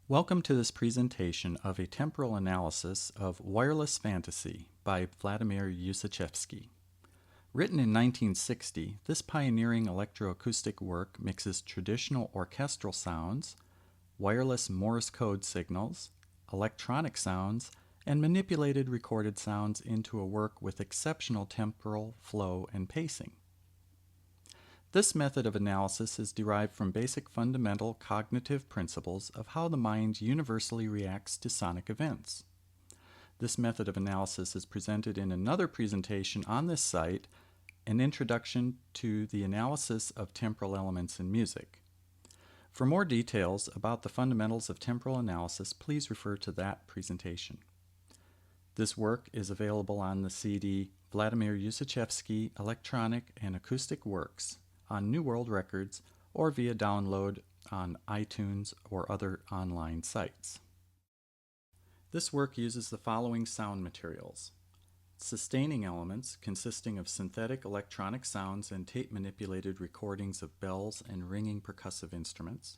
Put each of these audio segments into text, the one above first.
Welcome to this presentation of a temporal analysis of Wireless Fantasy by Vladimir Ussachevsky. Written in 1960, this pioneering electroacoustic work mixes traditional orchestral sounds, wireless Morse code signals, electronic sounds, and manipulated recorded sounds into a work with exceptional temporal flow and pacing. This method of analysis is derived from basic fundamental cognitive principles of how the mind universally reacts to sonic events. This method of analysis is presented in another presentation on this site, An Introduction to the Analysis of Temporal Elements in Music. For more details about the fundamentals of temporal analysis, please refer to that presentation. This work is available on the CD Vladimir Ussachevsky Electronic and Acoustic Works on New World Records or via download on iTunes or other online sites. This work uses the following sound materials: sustaining elements consisting of synthetic electronic sounds and tape-manipulated recordings of bells and ringing percussive instruments,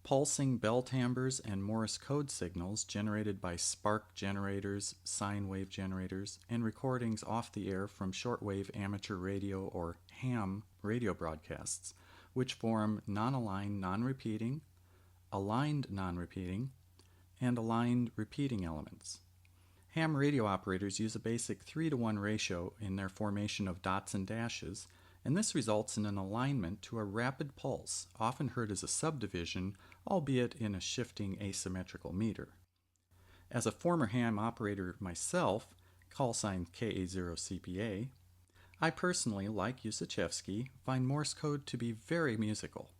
pulsing bell timbres and Morse code signals generated by spark generators, sine wave generators, and recordings off the air from shortwave amateur radio or ham radio broadcasts, which form non-aligned non-repeating, aligned non-repeating, and aligned repeating elements. Ham radio operators use a basic 3-to-1 ratio in their formation of dots and dashes, and this results in an alignment to a rapid pulse, often heard as a subdivision, albeit in a shifting asymmetrical meter. As a former ham operator myself, call sign KA0CPA, I personally, like Ussachevsky, find Morse code to be very musical.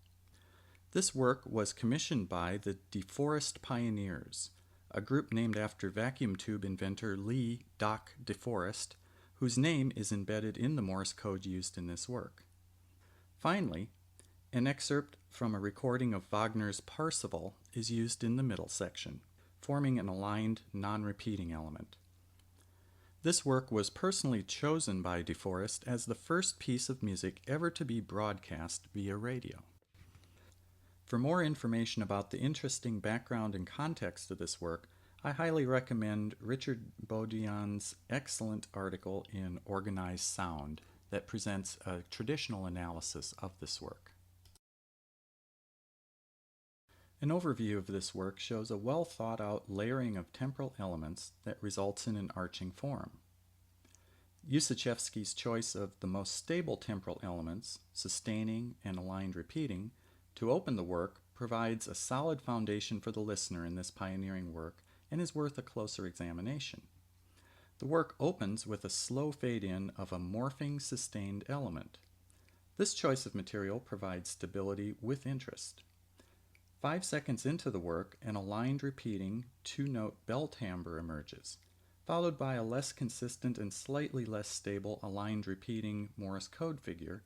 This work was commissioned by the DeForest Pioneers, a group named after vacuum tube inventor Lee Doc DeForest, whose name is embedded in the Morse code used in this work. Finally, an excerpt from a recording of Wagner's Parsifal is used in the middle section, forming an aligned non-repeating element. This work was personally chosen by DeForest as the first piece of music ever to be broadcast via radio. For more information about the interesting background and context of this work, I highly recommend Richard Beaudian's excellent article in Organized Sound that presents a traditional analysis of this work. An overview of this work shows a well thought out layering of temporal elements that results in an arching form. Ussachevsky's choice of the most stable temporal elements, sustaining and aligned repeating, to open the work provides a solid foundation for the listener in this pioneering work and is worth a closer examination. The work opens with a slow fade-in of a morphing sustained element. This choice of material provides stability with interest. 5 seconds into the work, an aligned repeating 2-note bell timbre emerges, followed by a less consistent and slightly less stable aligned repeating Morse code figure.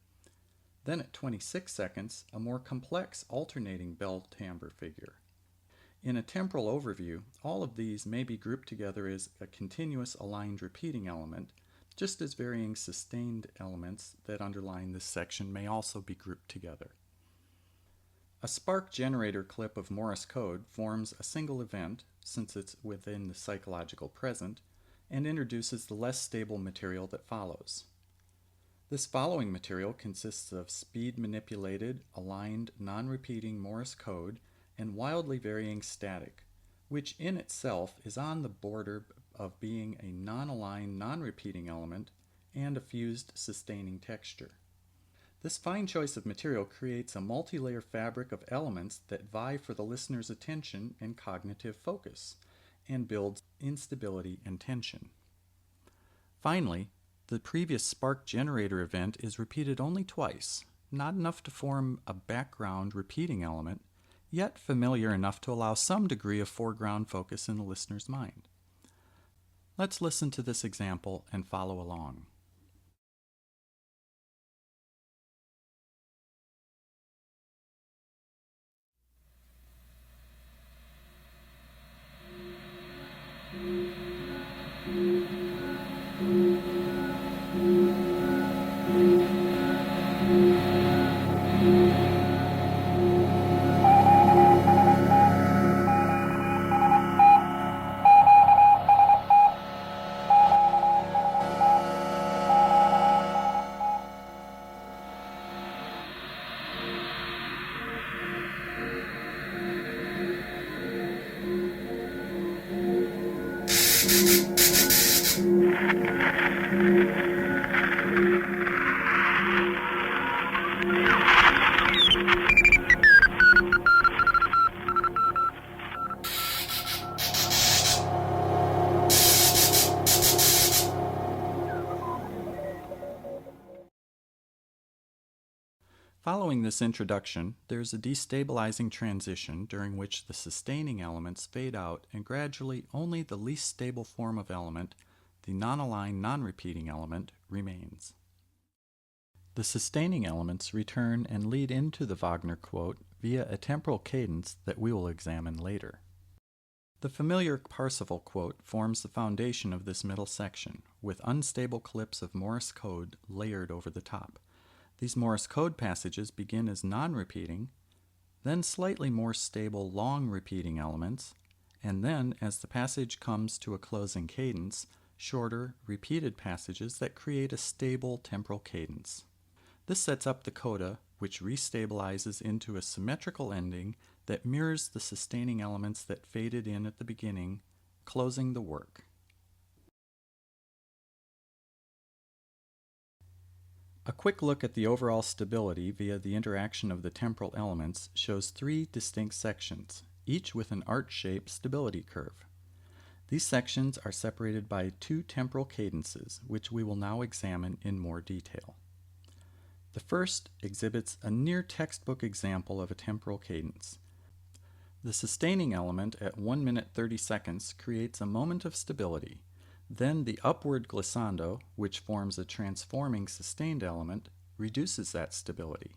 Then at 26 seconds, a more complex alternating bell timbre figure. In a temporal overview, all of these may be grouped together as a continuous aligned repeating element, just as varying sustained elements that underline this section may also be grouped together. A spark generator clip of Morse code forms a single event, since it's within the psychological present, and introduces the less stable material that follows. This following material consists of speed-manipulated, aligned, non-repeating Morse code and wildly varying static, which in itself is on the border of being a non-aligned, non-repeating element and a fused sustaining texture. This fine choice of material creates a multi-layer fabric of elements that vie for the listener's attention and cognitive focus, and builds instability and tension. Finally, the previous spark generator event is repeated only twice, not enough to form a background repeating element, yet familiar enough to allow some degree of foreground focus in the listener's mind. Let's listen to this example and follow along. Following this introduction, there is a destabilizing transition during which the sustaining elements fade out and gradually only the least stable form of element, the non-aligned, non-repeating element, remains. The sustaining elements return and lead into the Wagner quote via a temporal cadence that we will examine later. The familiar Parsifal quote forms the foundation of this middle section, with unstable clips of Morse code layered over the top. These Morse code passages begin as non-repeating, then slightly more stable long repeating elements, and then, as the passage comes to a closing cadence, shorter repeated passages that create a stable temporal cadence. This sets up the coda, which restabilizes into a symmetrical ending that mirrors the sustaining elements that faded in at the beginning, closing the work. A quick look at the overall stability via the interaction of the temporal elements shows three distinct sections, each with an arch-shaped stability curve. These sections are separated by two temporal cadences, which we will now examine in more detail. The first exhibits a near textbook example of a temporal cadence. The sustaining element at 1 minute 30 seconds creates a moment of stability. Then the upward glissando, which forms a transforming sustained element, reduces that stability.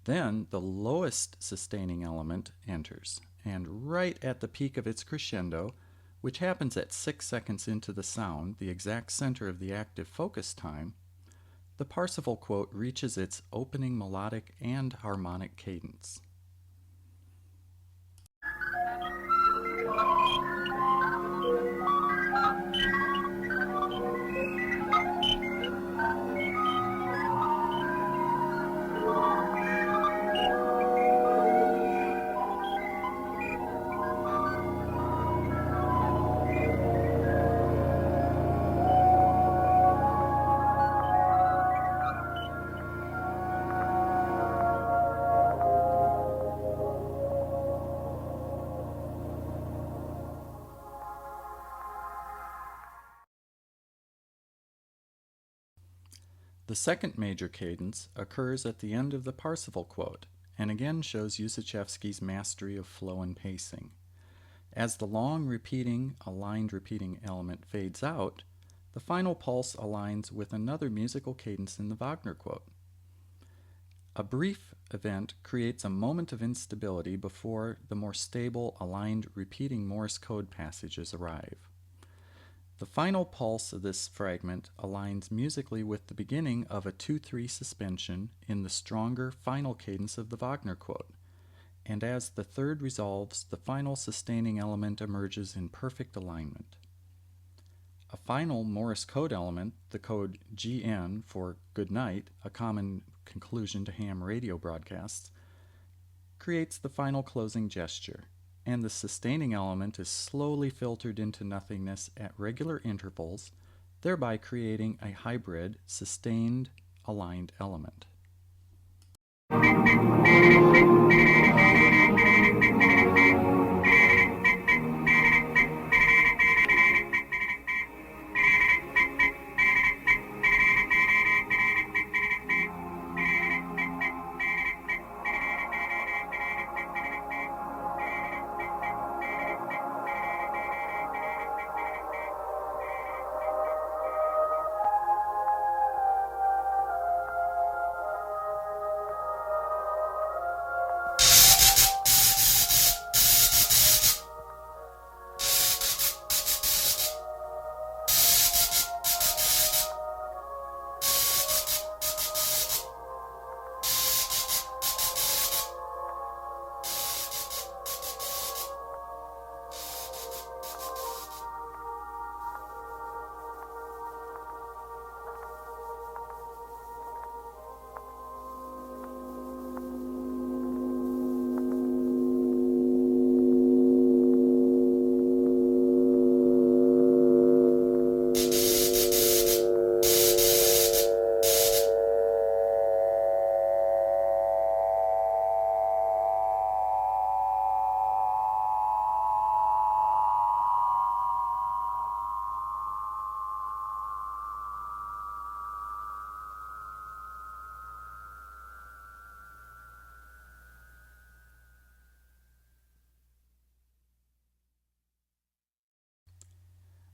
Then the lowest sustaining element enters, and right at the peak of its crescendo, which happens at 6 seconds into the sound, the exact center of the active focus time, the Parsifal quote reaches its opening melodic and harmonic cadence. The second major cadence occurs at the end of the Parsifal quote, and again shows Ussachevsky's mastery of flow and pacing. As the long repeating, aligned repeating element fades out, the final pulse aligns with another musical cadence in the Wagner quote. A brief event creates a moment of instability before the more stable, aligned repeating Morse code passages arrive. The final pulse of this fragment aligns musically with the beginning of a 2-3 suspension in the stronger final cadence of the Wagner quote, and as the third resolves, the final sustaining element emerges in perfect alignment. A final Morse code element, the code GN for good night, a common conclusion to ham radio broadcasts, creates the final closing gesture, and the sustaining element is slowly filtered into nothingness at regular intervals, thereby creating a hybrid, sustained, aligned element.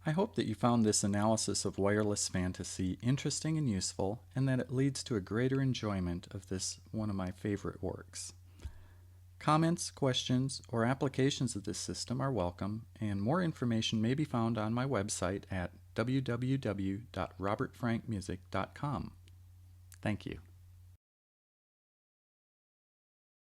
I hope that you found this analysis of wireless fantasy interesting and useful, and that it leads to a greater enjoyment of this one of my favorite works. Comments, questions, or applications of this system are welcome, and more information may be found on my website at www.robertfrankmusic.com. Thank you.